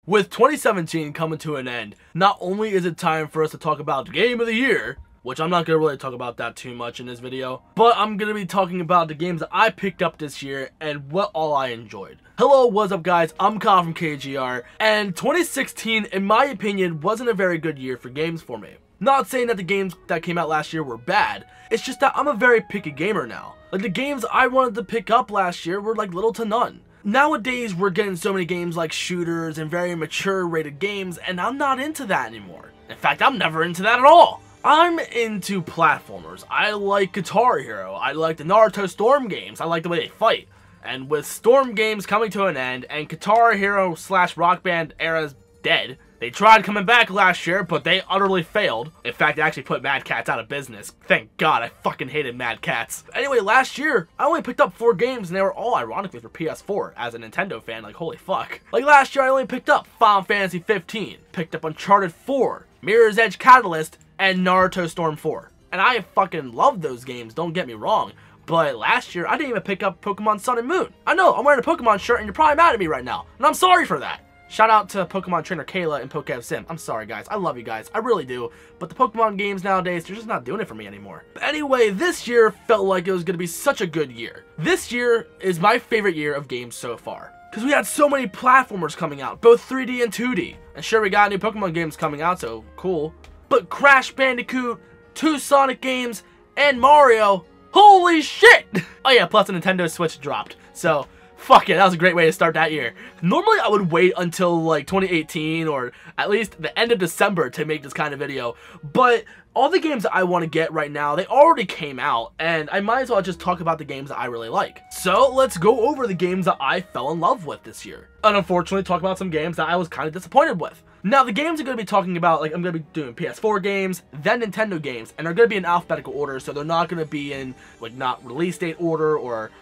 With 2017 coming to an end, not only is it time for us to talk about the Game of the Year, which I'm not going to really talk about that too much in this video, but I'm going to be talking about the games that I picked up this year and what all I enjoyed. Hello, what's up guys, I'm Kyle from KGR, and 2016, in my opinion, wasn't a very good year for games for me. Not saying that the games that came out last year were bad, it's just that I'm a very picky gamer now. Like, the games I wanted to pick up last year were like little to none. Nowadays, we're getting so many games like shooters and very mature rated games, and I'm not into that anymore. In fact, I'm never into that at all. I'm into platformers. I like Guitar Hero. I like the Naruto Storm games. I like the way they fight. And with Storm games coming to an end and Guitar Hero / Rock Band era's dead, they tried coming back last year, but they utterly failed. In fact, they actually put Mad Catz out of business. Thank God, I fucking hated Mad Catz. Anyway, last year, I only picked up 4 games, and they were all ironically for PS4. As a Nintendo fan, like, holy fuck. Like, last year, I only picked up Final Fantasy 15, picked up Uncharted 4, Mirror's Edge Catalyst, and Naruto Storm 4. And I fucking love those games, don't get me wrong. But last year, I didn't even pick up Pokemon Sun and Moon. I know, I'm wearing a Pokemon shirt, and you're probably mad at me right now. And I'm sorry for that. Shout out to Pokemon Trainer Kayla and Pokev Sim. I'm sorry guys, I love you guys, I really do. But the Pokemon games nowadays, they're just not doing it for me anymore. But anyway, this year felt like it was going to be such a good year. This year is my favorite year of games so far. Because we had so many platformers coming out, both 3D and 2D. And sure, we got new Pokemon games coming out, so cool. But Crash Bandicoot, 2 Sonic games, and Mario, holy shit! Oh yeah, plus the Nintendo Switch dropped, so fuck it, that was a great way to start that year. Normally I would wait until like 2018 or at least the end of December to make this kind of video, but all the games that I want to get right now, they already came out, and I might as well just talk about the games that I really like. So let's go over the games that I fell in love with this year, and unfortunately talk about some games that I was kind of disappointed with. Now the games I'm going to be talking about, like, I'm going to be doing PS4 games, then Nintendo games, and they're going to be in alphabetical order, so they're not going to be in like not release date order, or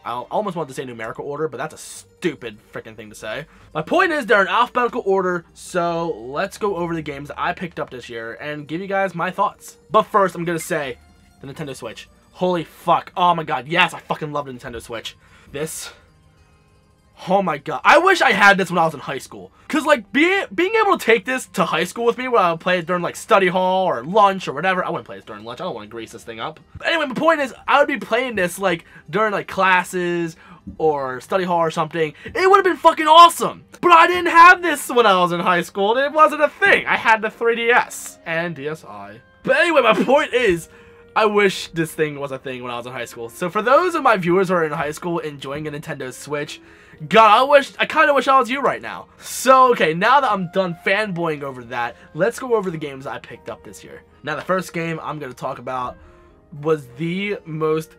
I almost want to say numerical order, but that's a stupid freaking thing to say. My point is they're in alphabetical order, so let's go over the games that I picked up this year and give you guys my thoughts. But first, I'm going to say the Nintendo Switch. Holy fuck. Oh my god, yes, I fucking love the Nintendo Switch. This, oh my god. I wish I had this when I was in high school. Because, like, being able to take this to high school with me when I would play it during, like, study hall or lunch or whatever. I wouldn't play this during lunch. I don't want to grease this thing up. But anyway, my point is, I would be playing this, like, during, like, classes or study hall or something. It would have been fucking awesome. But I didn't have this when I was in high school. It wasn't a thing. I had the 3DS and DSi. But anyway, my point is, I wish this thing was a thing when I was in high school. So for those of my viewers who are in high school enjoying a Nintendo Switch, God, I kind of wish I was you right now. So, okay, now that I'm done fanboying over that, let's go over the games I picked up this year. Now, the first game I'm going to talk about was the most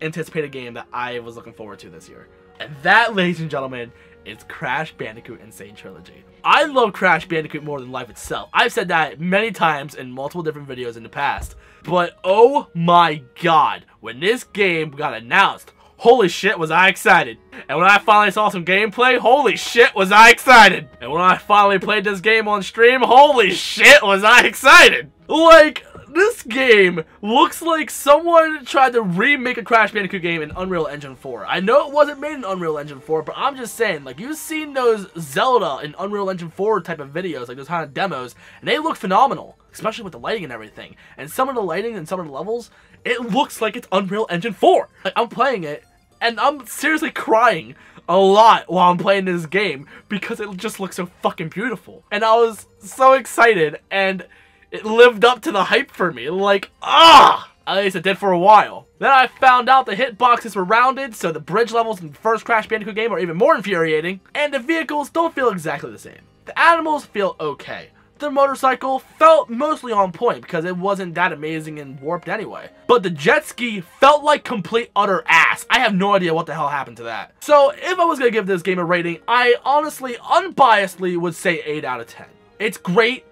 anticipated game that I was looking forward to this year. And that, ladies and gentlemen, is Crash Bandicoot N. Sane Trilogy. I love Crash Bandicoot more than life itself. I've said that many times in multiple different videos in the past. But, oh my god, when this game got announced, holy shit was I excited. And when I finally saw some gameplay, holy shit was I excited. And when I finally played this game on stream, holy shit was I excited. Like, this game looks like someone tried to remake a Crash Bandicoot game in Unreal Engine 4. I know it wasn't made in Unreal Engine 4, but I'm just saying, like, you've seen those Zelda in Unreal Engine 4 type of videos, like those kind of demos, and they look phenomenal, especially with the lighting and everything. And some of the lighting and some of the levels, it looks like it's Unreal Engine 4. Like, I'm playing it, and I'm seriously crying a lot while I'm playing this game because it just looks so fucking beautiful. And I was so excited, and it lived up to the hype for me. Like, at least it did for a while. Then I found out the hitboxes were rounded, so the bridge levels in the first Crash Bandicoot game are even more infuriating. And the vehicles don't feel exactly the same. The animals feel okay. The motorcycle felt mostly on point because it wasn't that amazing and warped anyway. But the jet ski felt like complete utter ass. I have no idea what the hell happened to that. So if I was going to give this game a rating, I honestly, unbiasedly would say 8 out of 10. It's great,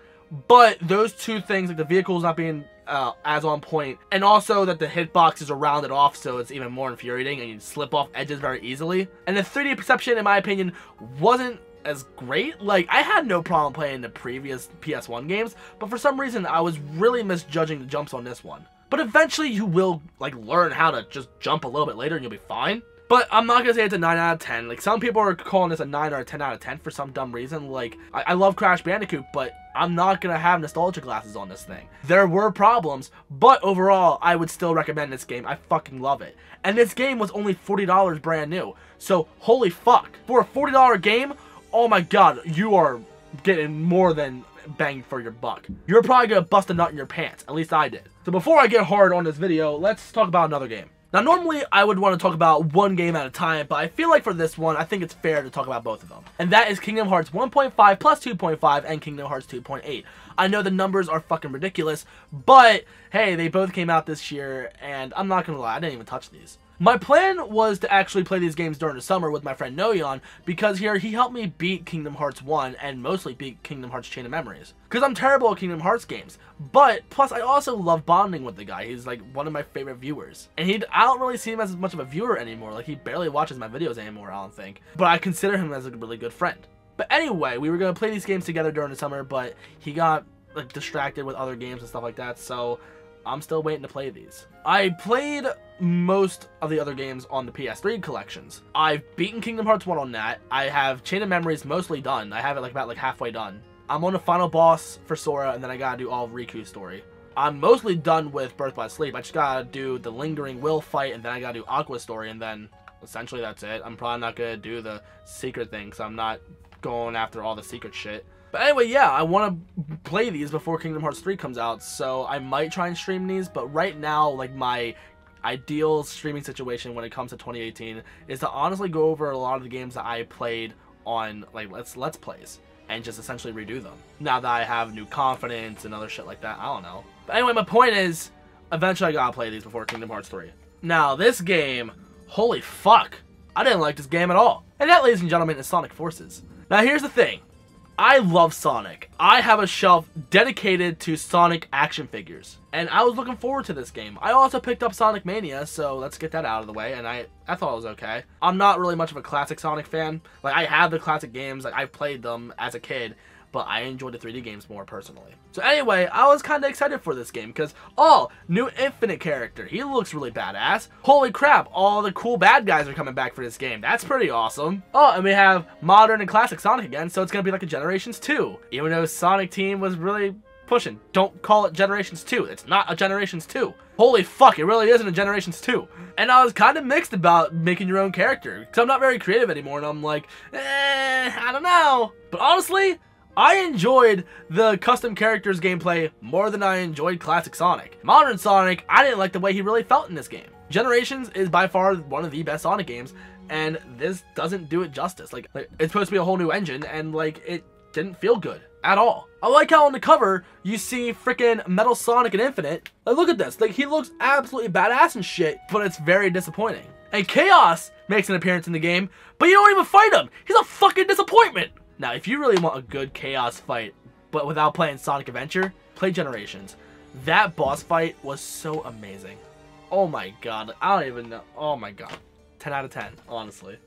but those two things, like the vehicles not being as on point, and also that the hitboxes are rounded off so it's even more infuriating and you slip off edges very easily. And the 3D perception, in my opinion, wasn't as great. Like, I had no problem playing the previous PS1 games, but for some reason I was really misjudging the jumps on this one. But eventually you will, like, learn how to just jump a little bit later and you'll be fine. But I'm not gonna say it's a 9 out of 10. Like, some people are calling this a 9 or a 10 out of 10 for some dumb reason. Like, I love Crash Bandicoot, but I'm not gonna have nostalgia glasses on this thing. There were problems, but overall, I would still recommend this game. I fucking love it. And this game was only $40 brand new. So, holy fuck. For a $40 game, oh my god, you are getting more than bang for your buck. You're probably gonna bust a nut in your pants. At least I did. So before I get hard on this video, let's talk about another game. Now, normally I would want to talk about one game at a time, but I feel like for this one, I think it's fair to talk about both of them. And that is Kingdom Hearts 1.5 plus 2.5 and Kingdom Hearts 2.8. I know the numbers are fucking ridiculous, but hey, they both came out this year, and I'm not gonna lie, I didn't even touch these. My plan was to actually play these games during the summer with my friend Noyon, because here he helped me beat Kingdom Hearts 1 and mostly beat Kingdom Hearts Chain of Memories. Because I'm terrible at Kingdom Hearts games, but plus I also love bonding with the guy. He's like one of my favorite viewers. And I don't really see him as much of a viewer anymore, like he barely watches my videos anymore, I don't think. But I consider him as a really good friend. But anyway, we were going to play these games together during the summer, but he got like distracted with other games and stuff like that, so I'm still waiting to play these. I played most of the other games on the PS3 collections. I've beaten Kingdom Hearts 1 on that. I have Chain of Memories mostly done. I have it about halfway done. I'm on the final boss for Sora, and then I gotta do all of Riku's story. I'm mostly done with Birth by Sleep. I just gotta do the Lingering Will fight, and then I gotta do Aqua's story, and then essentially that's it. I'm probably not gonna do the secret thing, because I'm not going after all the secret shit. But anyway, yeah, I want to play these before Kingdom Hearts 3 comes out, so I might try and stream these, but right now, like, my ideal streaming situation when it comes to 2018 is to honestly go over a lot of the games that I played on, like, Let's Plays, and just essentially redo them. Now that I have new confidence and other shit like that, I don't know. But anyway, my point is, eventually I gotta play these before Kingdom Hearts 3. Now, this game, holy fuck, I didn't like this game at all. And that, ladies and gentlemen, is Sonic Forces. Now, here's the thing. I love Sonic. I have a shelf dedicated to Sonic action figures, and I was looking forward to this game. I also picked up Sonic Mania, so let's get that out of the way, and I thought it was okay. I'm not really much of a classic Sonic fan. Like, I have the classic games, like, I played them as a kid, but I enjoyed the 3D games more personally. So anyway, I was kind of excited for this game because, oh, new Infinite character. He looks really badass. Holy crap, all the cool bad guys are coming back for this game. That's pretty awesome. Oh, and we have modern and classic Sonic again, so it's going to be like a Generations 2. Even though Sonic Team was really pushing. Don't call it Generations 2. It's not a Generations 2. Holy fuck, it really isn't a Generations 2. And I was kind of mixed about making your own character because I'm not very creative anymore, and I'm like, I don't know. But honestly, I enjoyed the custom characters gameplay more than I enjoyed classic Sonic. Modern Sonic, I didn't like the way he really felt in this game. Generations is by far one of the best Sonic games, and this doesn't do it justice. Like it's supposed to be a whole new engine, and like it didn't feel good at all. I like how on the cover you see freaking Metal Sonic and Infinite. Like, look at this. Like, he looks absolutely badass and shit, but it's very disappointing. And Chaos makes an appearance in the game, but you don't even fight him. He's a fucking disappointment. Now, if you really want a good Chaos fight, but without playing Sonic Adventure, play Generations. That boss fight was so amazing. Oh my god, I don't even know. Oh my god. 10 out of 10, honestly.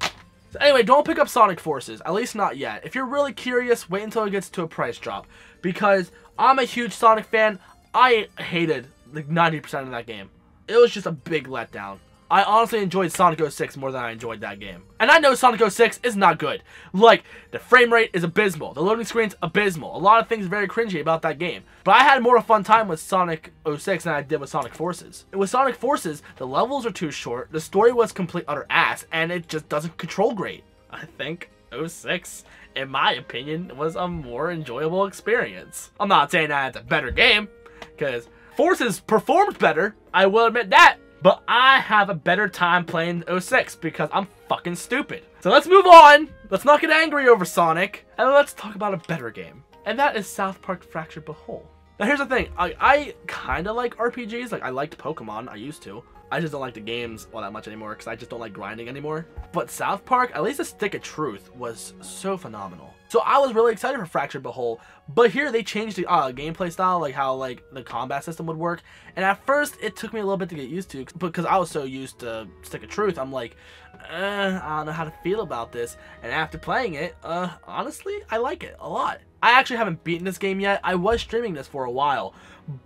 So anyway, don't pick up Sonic Forces, at least not yet. If you're really curious, wait until it gets to a price drop. Because I'm a huge Sonic fan. I hated like 90% of that game. It was just a big letdown. I honestly enjoyed Sonic 06 more than I enjoyed that game. And I know Sonic 06 is not good. Like, the frame rate is abysmal. The loading screen's abysmal. A lot of things very cringy about that game. But I had more of a fun time with Sonic 06 than I did with Sonic Forces. With Sonic Forces, the levels are too short, the story was complete utter ass, and it just doesn't control great. I think 06, in my opinion, was a more enjoyable experience. I'm not saying that it's a better game, because Forces performed better, I will admit that. But I have a better time playing 06 because I'm fucking stupid. So let's move on. Let's not get angry over Sonic. And let's talk about a better game. And that is South Park Fractured But Whole. Now here's the thing. I kind of like RPGs. Like, I liked Pokemon. I used to. I just don't like the games all that much anymore because I just don't like grinding anymore. But South Park, at least the Stick of Truth, was so phenomenal. So I was really excited for Fractured But Whole. But here they changed the gameplay style, like how like the combat system would work. And at first it took me a little bit to get used to, because I was so used to Stick of Truth. I'm like, I don't know how to feel about this. And after playing it, honestly, I like it a lot. I actually haven't beaten this game yet. I was streaming this for a while,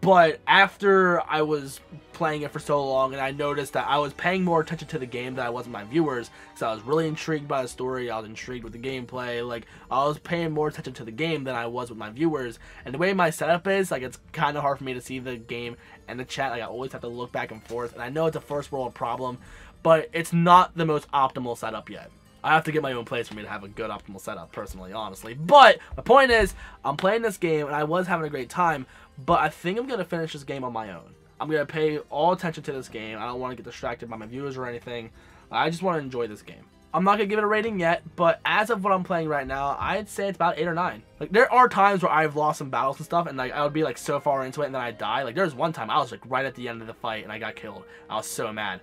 but after I was playing it for so long and I noticed that I was paying more attention to the game than I was my viewers, because I was really intrigued by the story, I was intrigued with the gameplay, like I was paying more attention to the game than I was with my viewers. And the way my setup is, like, it's kind of hard for me to see the game and the chat. Like, I always have to look back and forth, and I know it's a first world problem, but it's not the most optimal setup yet. I have to get my own place for me to have a good optimal setup, personally, honestly. But my point is, I'm playing this game and I was having a great time, but I think I'm going to finish this game on my own. I'm going to pay all attention to this game. I don't want to get distracted by my viewers or anything. I just want to enjoy this game. I'm not going to give it a rating yet, but as of what I'm playing right now, I'd say it's about 8 or 9. Like, there are times where I've lost some battles and stuff, and like I would be like so far into it and then I'd die. Like, there's one time I was like right at the end of the fight and I got killed. I was so mad.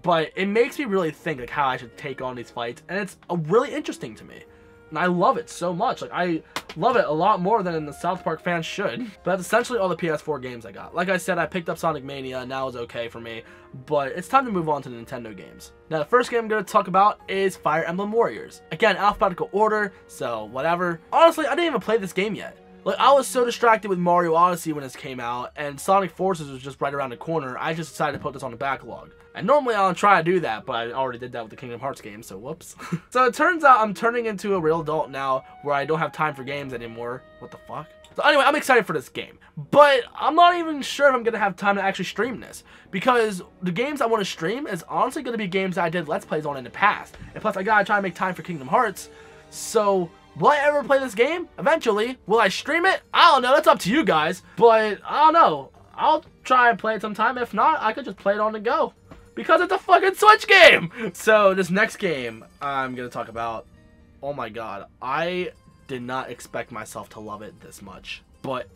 But it makes me really think like how I should take on these fights, and it's really interesting to me. And I love it so much. Like, I love it a lot more than the South Park fans should. But that's essentially all the PS4 games I got. Like I said, I picked up Sonic Mania, and that was okay for me. But it's time to move on to the Nintendo games. Now, the first game I'm going to talk about is Fire Emblem Warriors. Again, alphabetical order, so whatever. Honestly, I didn't even play this game yet. Like, I was so distracted with Mario Odyssey when this came out, and Sonic Forces was just right around the corner, I just decided to put this on the backlog. And normally I don't try to do that, but I already did that with the Kingdom Hearts game, so whoops. So it turns out I'm turning into a real adult now, where I don't have time for games anymore. What the fuck? So anyway, I'm excited for this game, but I'm not even sure if I'm going to have time to actually stream this, because the games I want to stream is honestly going to be games that I did Let's Plays on in the past. And plus, I gotta try to make time for Kingdom Hearts, so will I ever play this game? Eventually. Will I stream it? I don't know. That's up to you guys. But I don't know. I'll try and play it sometime. If not, I could just play it on the go, because it's a fucking Switch game. So this next game I'm going to talk about, oh my god. I did not expect myself to love it this much. But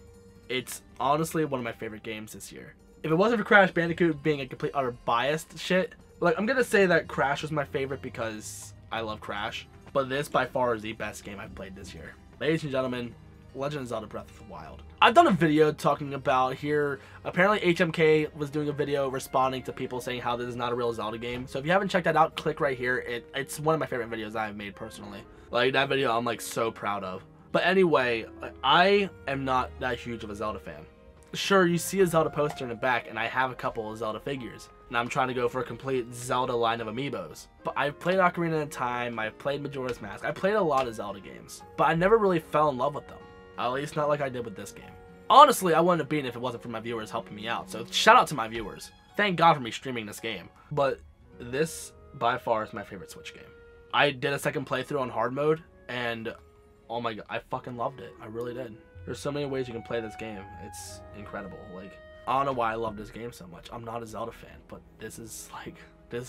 it's honestly one of my favorite games this year. If it wasn't for Crash Bandicoot being a complete utter biased shit, like, I'm going to say that Crash was my favorite because I love Crash. But this, by far, is the best game I've played this year. Ladies and gentlemen, Legend of Zelda Breath of the Wild. I've done a video talking about here, apparently HMK was doing a video responding to people saying how this is not a real Zelda game. So if you haven't checked that out, click right here. It's one of my favorite videos I've made personally. Like, that video I'm like so proud of. But anyway, I am not that huge of a Zelda fan. Sure, you see a Zelda poster in the back, and I have a couple of Zelda figures. And I'm trying to go for a complete Zelda line of amiibos. But I've played Ocarina of Time, I've played Majora's Mask, I played a lot of Zelda games. But I never really fell in love with them. At least not like I did with this game. Honestly, I wouldn't have beaten it if it wasn't for my viewers helping me out. So shout out to my viewers. Thank God for me streaming this game. But this, by far, is my favorite Switch game. I did a second playthrough on hard mode, and oh my god, I fucking loved it. I really did. There's so many ways you can play this game. It's incredible. Like, I don't know why I love this game so much. I'm not a Zelda fan, but this is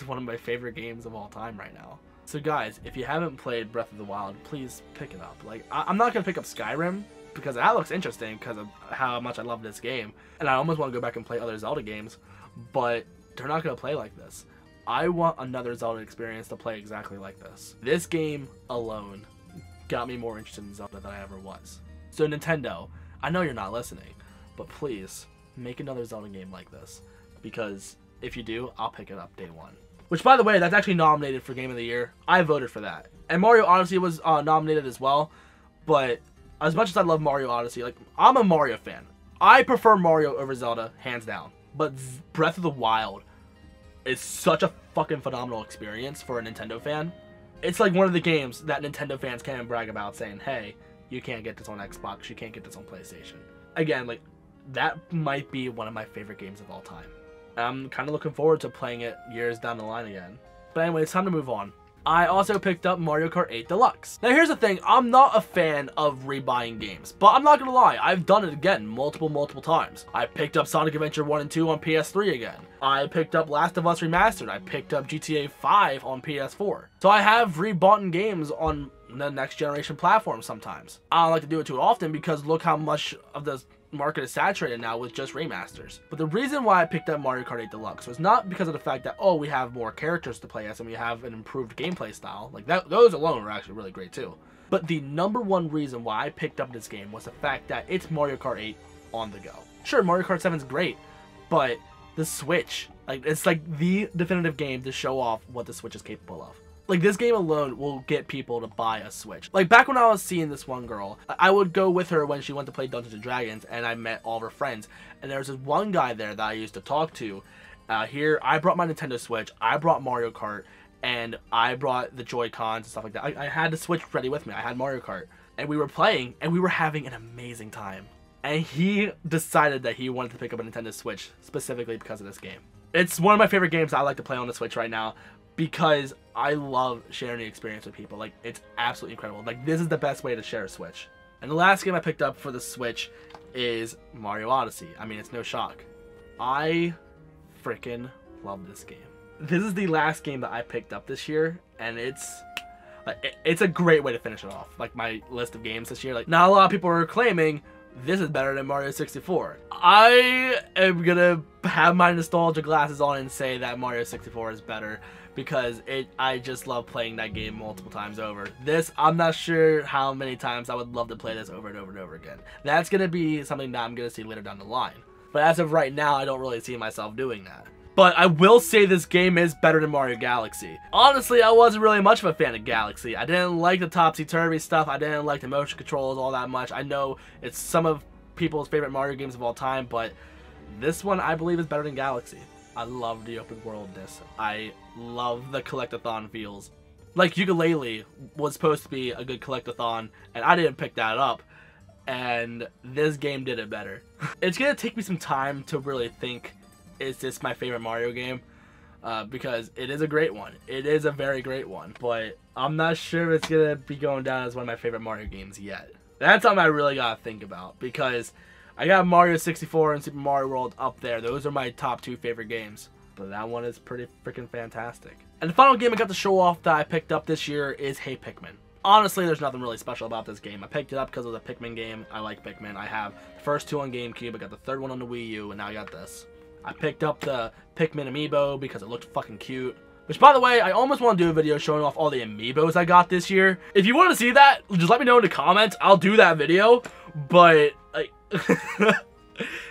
one of my favorite games of all time right now. So guys, if you haven't played Breath of the Wild, please pick it up. Like, I'm not gonna pick up Skyrim because that looks interesting because of how much I love this game, and I almost want to go back and play other Zelda games, but they're not gonna play like this. I want another Zelda experience to play exactly like this. This game alone got me more interested in Zelda than I ever was. So Nintendo, I know you're not listening, but please make another Zelda game like this, because if you do, I'll pick it up day one. Which, by the way, that's actually nominated for Game of the Year. I voted for that. And Mario Odyssey was nominated as well, but as much as I love Mario Odyssey, like, I'm a Mario fan. I prefer Mario over Zelda, hands down. But Breath of the Wild is such a fucking phenomenal experience for a Nintendo fan. It's like one of the games that Nintendo fans can brag about, saying, hey, you can't get this on Xbox, you can't get this on PlayStation. Again, like, that might be one of my favorite games of all time. I'm kind of looking forward to playing it years down the line again. But anyway, it's time to move on. I also picked up Mario Kart 8 Deluxe. Now here's the thing, I'm not a fan of rebuying games, but I'm not gonna lie, I've done it again multiple times. I picked up Sonic Adventure 1 and 2 on PS3 again. I picked up Last of Us Remastered. I picked up GTA 5 on PS4. So I have rebought games on the next generation platform sometimes. I don't like to do it too often because look how much of the market is saturated now with just remasters. But the reason why I picked up Mario Kart 8 Deluxe was not because of the fact that, oh, we have more characters to play as and we have an improved gameplay style. Like, those alone are actually really great too. But the number one reason why I picked up this game was the fact that it's Mario Kart 8 on the go. Sure, Mario Kart 7 is great, but the Switch, like, it's like the definitive game to show off what the Switch is capable of. Like, this game alone will get people to buy a Switch. Like, back when I was seeing this one girl, I would go with her when she went to play Dungeons & Dragons, and I met all of her friends. And there was this one guy there that I used to talk to. Here, I brought my Nintendo Switch, I brought Mario Kart, and I brought the Joy-Cons and stuff like that. I had the Switch ready with me. I had Mario Kart. And we were playing, and we were having an amazing time. And he decided that he wanted to pick up a Nintendo Switch specifically because of this game. It's one of my favorite games I like to play on the Switch right now because I love sharing the experience with people. Like, it's absolutely incredible. Like, this is the best way to share a Switch. And the last game I picked up for the Switch is Mario Odyssey. I mean, it's no shock. I freaking love this game. This is the last game that I picked up this year, and it's a great way to finish it off. Like, my list of games this year. Like, not a lot of people are claiming this is better than Mario 64. I am gonna have my nostalgia glasses on and say that Mario 64 is better because I just love playing that game multiple times over. This, I'm not sure how many times I would love to play this over and over and over again. That's gonna be something that I'm gonna see later down the line. But as of right now, I don't really see myself doing that. But I will say this game is better than Mario Galaxy. Honestly, I wasn't really much of a fan of Galaxy. I didn't like the topsy-turvy stuff. I didn't like the motion controls all that much. I know it's some of people's favorite Mario games of all time, but this one I believe is better than Galaxy. I love the open worldness. I love the collectathon feels. Like, Yooka-Laylee was supposed to be a good collectathon, and I didn't pick that up. And this game did it better. It's gonna take me some time to really think, is this my favorite Mario game? Because it is a great one. It is a very great one. But I'm not sure if it's going to be going down as one of my favorite Mario games yet. That's something I really got to think about. Because I got Mario 64 and Super Mario World up there. Those are my top 2 favorite games. But that one is pretty freaking fantastic. And the final game I got to show off that I picked up this year is Hey Pikmin. Honestly, there's nothing really special about this game. I picked it up because it was a Pikmin game. I like Pikmin. I have the first 2 on GameCube. I got the 3rd one on the Wii U. And now I got this. I picked up the Pikmin amiibo because it looked fucking cute. Which, by the way, I almost want to do a video showing off all the amiibos I got this year. If you want to see that, just let me know in the comments. I'll do that video. But, like, there's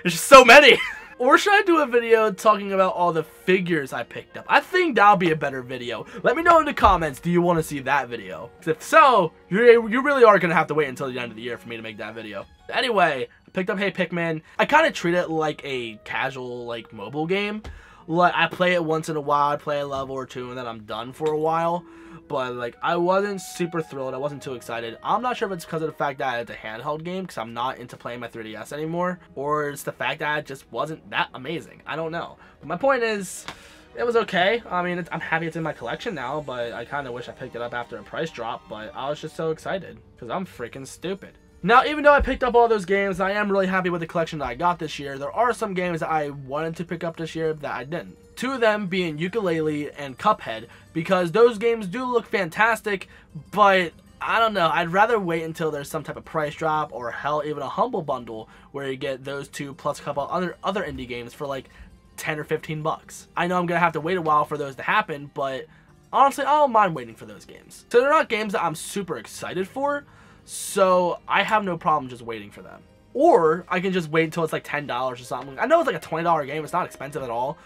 just so many. Or should I do a video talking about all the figures I picked up? I think that'll be a better video. Let me know in the comments, do you want to see that video? Because if so, you really are going to have to wait until the end of the year for me to make that video. Anyway, I picked up Hey Pikmin. I kind of treat it like a casual, like, mobile game. Like, I play it once in a while, I play a level or 2, and then I'm done for a while. But, like, I wasn't super thrilled. I wasn't too excited. I'm not sure if it's because of the fact that it's a handheld game, because I'm not into playing my 3DS anymore, or it's the fact that it just wasn't that amazing. I don't know. But my point is, it was okay. I mean, I'm happy it's in my collection now, but I kind of wish I picked it up after a price drop, but I was just so excited, because I'm freaking stupid. Now, even though I picked up all those games, I am really happy with the collection that I got this year. There are some games that I wanted to pick up this year that I didn't. 2 of them being Yooka-Laylee and Cuphead, because those games do look fantastic, but I don't know. I'd rather wait until there's some type of price drop, or hell, even a Humble Bundle, where you get those 2 plus a couple other indie games for like 10 or 15 bucks. I know I'm going to have to wait a while for those to happen, but honestly, I don't mind waiting for those games. So they're not games that I'm super excited for, so I have no problem just waiting for them. Or I can just wait until it's like $10 or something. I know it's like a $20 game. It's not expensive at all.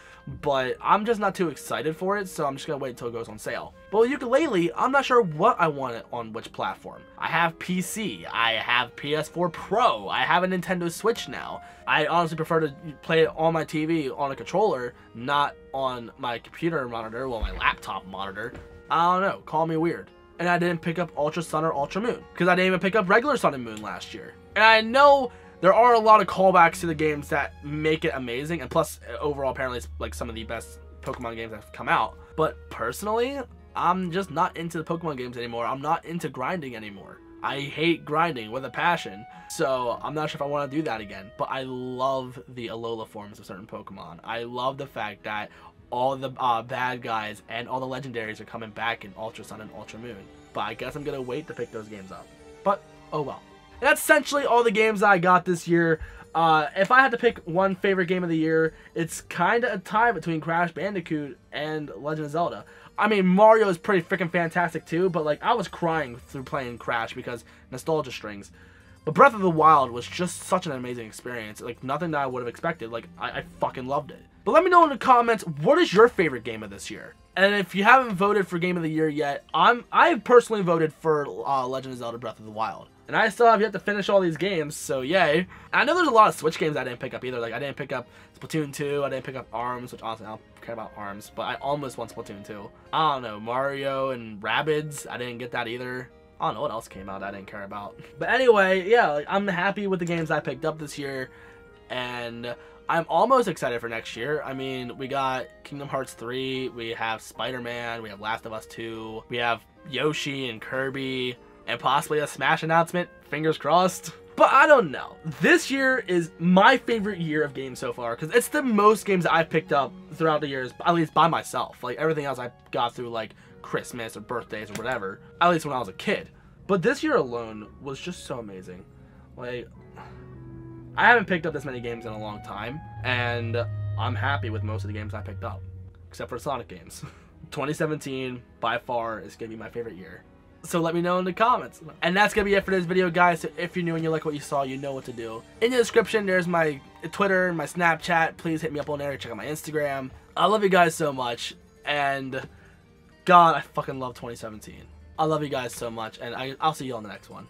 But I'm just not too excited for it. So I'm just going to wait until it goes on sale. But with Yooka-Laylee, I'm not sure what I want it on which platform. I have PC. I have PS4 Pro. I have a Nintendo Switch now. I honestly prefer to play it on my TV on a controller, not on my computer monitor, well, my laptop monitor. I don't know. Call me weird. And I didn't pick up Ultra Sun or Ultra Moon, because I didn't even pick up regular Sun and Moon last year. And I know there are a lot of callbacks to the games that make it amazing, and plus, overall, apparently, it's like some of the best Pokemon games that have come out. But personally, I'm just not into the Pokemon games anymore. I'm not into grinding anymore. I hate grinding with a passion, so I'm not sure if I want to do that again. But I love the Alola forms of certain Pokemon. I love the fact that all the bad guys and all the legendaries are coming back in Ultra Sun and Ultra Moon. But I guess I'm going to wait to pick those games up. But, oh well. And that's essentially all the games I got this year. If I had to pick one favorite game of the year, it's kind of a tie between Crash Bandicoot and Legend of Zelda. I mean, Mario is pretty freaking fantastic too, but like I was crying through playing Crash because nostalgia strings. But Breath of the Wild was just such an amazing experience. Like nothing that I would have expected. Like I fucking loved it. But let me know in the comments, what is your favorite game of this year? And if you haven't voted for Game of the Year yet, I personally voted for Legend of Zelda Breath of the Wild. And I still have yet to finish all these games, so yay. And I know there's a lot of Switch games I didn't pick up either. Like, I didn't pick up Splatoon 2, I didn't pick up ARMS, which honestly, I don't care about ARMS, but I almost want Splatoon 2. I don't know, Mario and Rabbids, I didn't get that either. I don't know what else came out I didn't care about. But anyway, yeah, like, I'm happy with the games I picked up this year, and I'm almost excited for next year. I mean, we got Kingdom Hearts 3, we have Spider-Man, we have Last of Us 2, we have Yoshi and Kirby, and possibly a Smash announcement, fingers crossed. But I don't know. This year is my favorite year of games so far, because it's the most games I've picked up throughout the years, at least by myself. Like, everything else I got through, like, Christmas or birthdays or whatever, at least when I was a kid. But this year alone was just so amazing. Like, I haven't picked up this many games in a long time, and I'm happy with most of the games I picked up, except for Sonic games. 2017, by far, is going to be my favorite year. So let me know in the comments. And that's going to be it for this video, guys. So if you're new and you like what you saw, you know what to do. In the description, there's my Twitter, my Snapchat. Please hit me up on there. Check out my Instagram. I love you guys so much. And God, I fucking love 2017. I love you guys so much. And I'll see you on the next one.